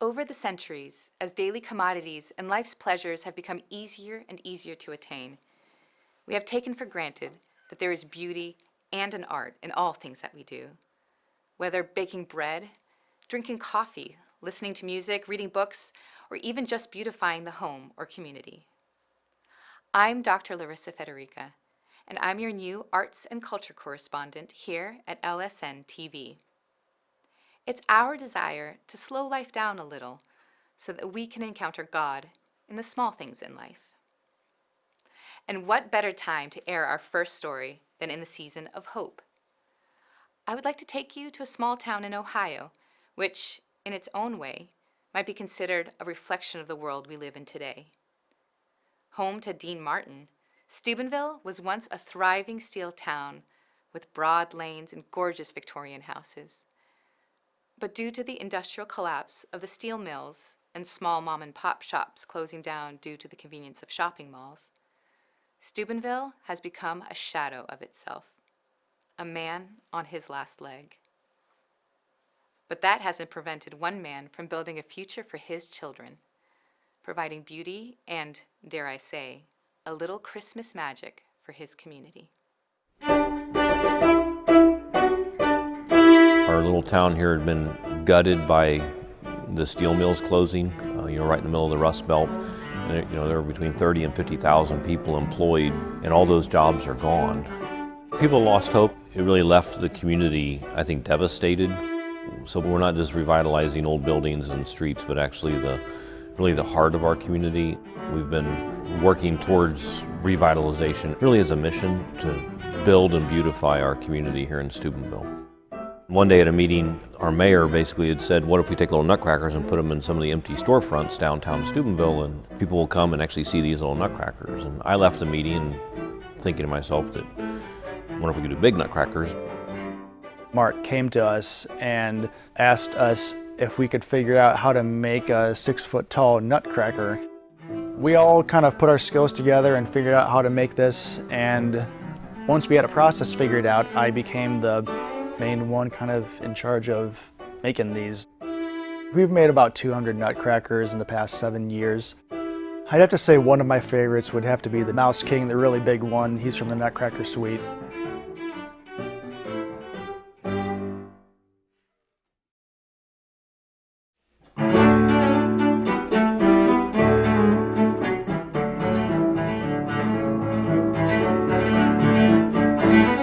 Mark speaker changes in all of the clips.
Speaker 1: Over the centuries, as daily commodities and life's pleasures have become easier and easier to attain, we have taken for granted that there is beauty and an art in all things that we do. Whether baking bread, drinking coffee, listening to music, reading books, or even just beautifying the home or community. I'm Dr. Larissa Fedoryka, and I'm your new arts and culture correspondent here at LSN TV. It's our desire to slow life down a little so that we can encounter God in the small things in life. And what better time to air our first story than in the season of hope? I would like to take you to a small town in Ohio, which, in its own way, might be considered a reflection of the world we live in today. Home to Dean Martin, Steubenville was once a thriving steel town with broad lanes and gorgeous Victorian houses. But due to the industrial collapse of the steel mills and small mom-and-pop shops closing down due to the convenience of shopping malls, Steubenville has become a shadow of itself, a man on his last leg. But that hasn't prevented one man from building a future for his children, providing beauty and, dare I say, a little Christmas magic for his community.
Speaker 2: Our little town here had been gutted by the steel mills closing, right in the middle of the Rust Belt. And, there were between 30 and 50,000 people employed, and all those jobs are gone. People lost hope. It really left the community, I think, devastated. So we're not just revitalizing old buildings and streets, but actually really the heart of our community. We've been working towards revitalization, really as a mission to build and beautify our community here in Steubenville. One day at a meeting, our mayor basically had said, what if we take little nutcrackers and put them in some of the empty storefronts downtown Steubenville, and people will come and actually see these little nutcrackers. And I left the meeting thinking to myself that, what if we could do big nutcrackers?
Speaker 3: Mark came to us and asked us if we could figure out how to make a 6-foot-tall nutcracker. We all kind of put our skills together and figured out how to make this, and once we had a process figured out, I became the main one kind of in charge of making these. We've made about 200 nutcrackers in the past 7 years. I'd have to say one of my favorites would have to be the Mouse King, the really big one. He's from the Nutcracker Suite.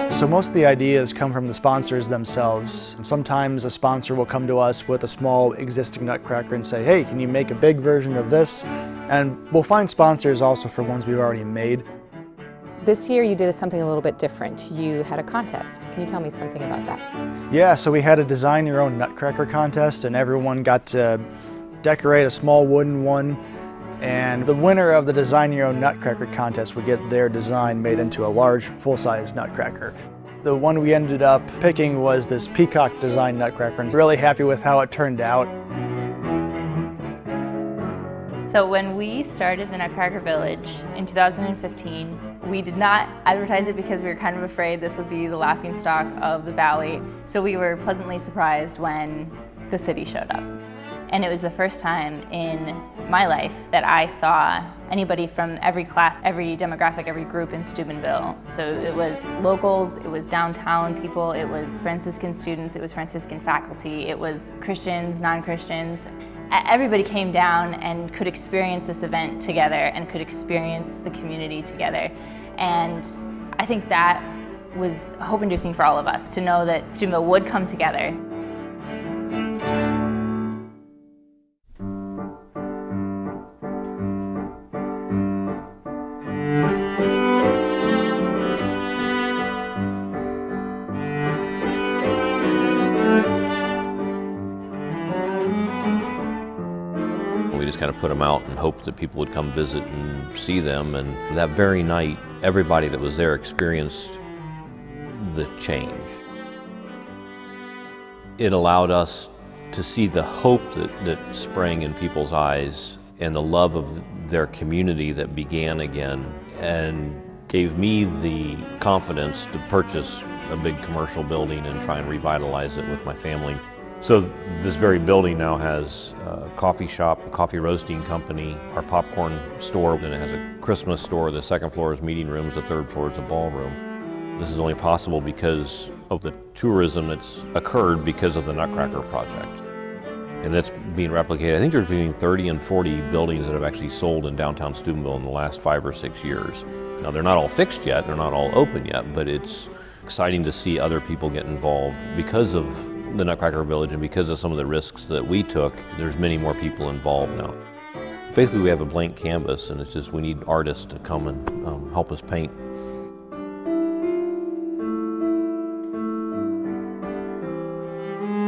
Speaker 3: So most of the ideas come from the sponsors themselves. Sometimes a sponsor will come to us with a small existing nutcracker and say, hey, can you make a big version of this? And we'll find sponsors also for ones we've already made.
Speaker 4: This year you did something a little bit different. You had a contest. Can you tell me something about that?
Speaker 3: Yeah, so we had a design your own nutcracker contest, and everyone got to decorate a small wooden one. And the winner of the Design Your Own Nutcracker contest would get their design made into a large, full-size nutcracker. The one we ended up picking was this peacock design nutcracker, and really happy with how it turned out.
Speaker 5: So when we started the Nutcracker Village in 2015, we did not advertise it because we were kind of afraid this would be the laughingstock of the valley. So we were pleasantly surprised when the city showed up. And it was the first time in my life that I saw anybody from every class, every demographic, every group in Steubenville. So it was locals, it was downtown people, it was Franciscan students, it was Franciscan faculty, it was Christians, non-Christians. Everybody came down and could experience this event together and could experience the community together. And I think that was hope-inducing for all of us, to know that Steubenville would come together.
Speaker 2: We just kind of put them out and hoped that people would come visit and see them. And that very night, everybody that was there experienced the change. It allowed us to see the hope that sprang in people's eyes and the love of their community that began again, and gave me the confidence to purchase a big commercial building and try and revitalize it with my family. So this very building now has a coffee shop, a coffee roasting company, our popcorn store, and it has a Christmas store. The second floor is meeting rooms, the third floor is a ballroom. This is only possible because of the tourism that's occurred because of the Nutcracker Project. And that's being replicated. I think there's between 30 and 40 buildings that have actually sold in downtown Steubenville in the last 5 or 6 years. Now they're not all fixed yet, they're not all open yet, but it's exciting to see other people get involved because of the Nutcracker Village and because of some of the risks that we took. There's many more people involved now. Basically we have a blank canvas, and it's just we need artists to come and help us paint.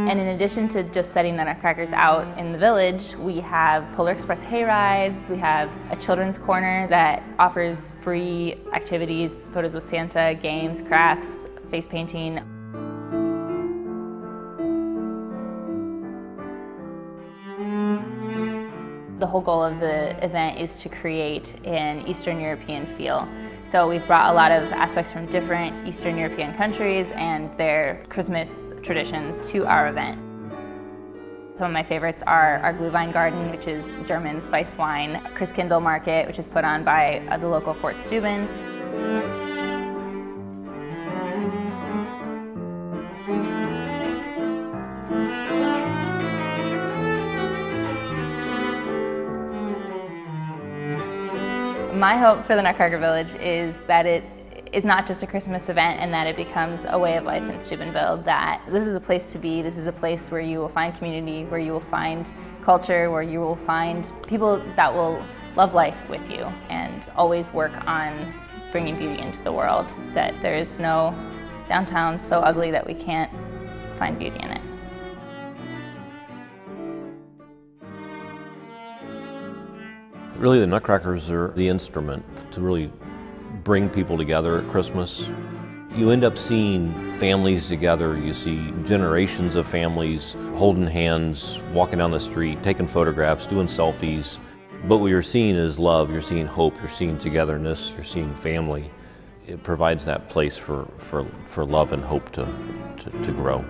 Speaker 5: And in addition to just setting the Nutcrackers out in the village, we have Polar Express hay rides, we have a children's corner that offers free activities, photos with Santa, games, crafts, face painting. The whole goal of the event is to create an Eastern European feel. So we've brought a lot of aspects from different Eastern European countries and their Christmas traditions to our event. Some of my favorites are our Glühwein Garden, which is German spiced wine, Christkindl Market, which is put on by the local Fort Steuben. My hope for the Nutcracker Village is that it is not just a Christmas event and that it becomes a way of life in Steubenville, that this is a place to be, this is a place where you will find community, where you will find culture, where you will find people that will love life with you and always work on bringing beauty into the world, that there is no downtown so ugly that we can't find beauty in it.
Speaker 2: Really, the Nutcrackers are the instrument to really bring people together at Christmas. You end up seeing families together. You see generations of families holding hands, walking down the street, taking photographs, doing selfies. But what you're seeing is love, you're seeing hope, you're seeing togetherness, you're seeing family. It provides that place for love and hope to grow.